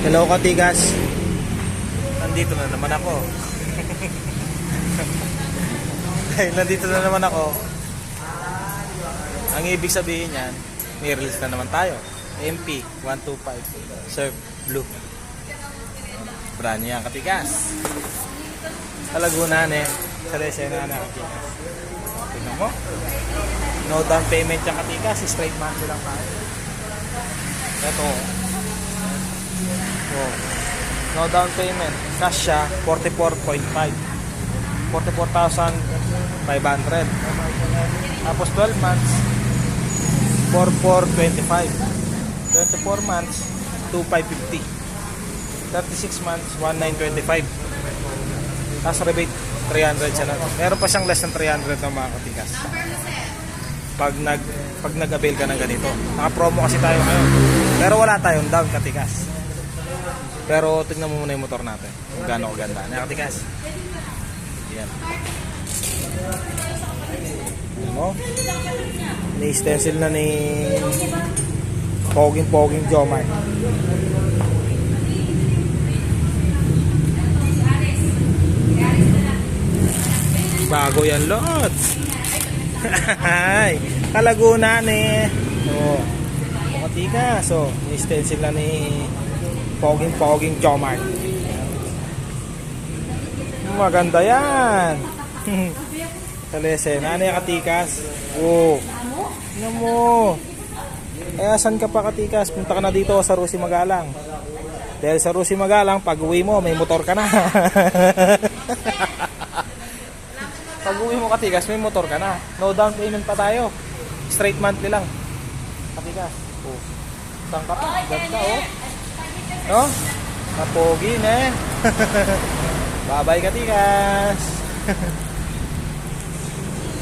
Hello Katigas. Nandito na naman ako. Dahil nandito na naman ako, ang ibig sabihin yan, may release na naman tayo. MP125 Surf Blue. Brand niya ang Katigas. Sa Laguna sa Lesena na Katigas. Tingnan mo. No down payment yung Katigas, straight monthly lang tayo. Ito. Oh. No down payment. Cash siya 44.5. 44,500. Tapos 12 months 4425. 24 months 2550. 36 months 1925. Tapos rebate 300 siya lang. Meron pa siyang less than 300 ng mga Katigas. Pag nag-avail ka ng ganito. Naka-promo kasi tayo ngayon. Pero wala tayong down Katigas. Pero tignan mo muna yung motor natin. Kung gaano kaganda. Na Katigas. Yan. Ano? Ni-stencil na ni Poging Jomar. Bago yan, Lods. Ay, Kalaguna ni Katigas. So, ni-stencil na ni Poging Jomar. Maganda yan. Sa Lesena. Ano yung Katigas? Oh. Ano mo? Eh, asan ka pa Katigas? Punta ka na dito sa Rusi Magalang. Dahil sa Rusi Magalang, pag uwi mo, may motor ka na. Pag uwi mo Katigas, may motor ka na. No down payment pa tayo. Straight monthly lang. Katigas. Oh. Saan ka pa? Ganda oh. No? Kapogin eh. Bye-bye Katigas.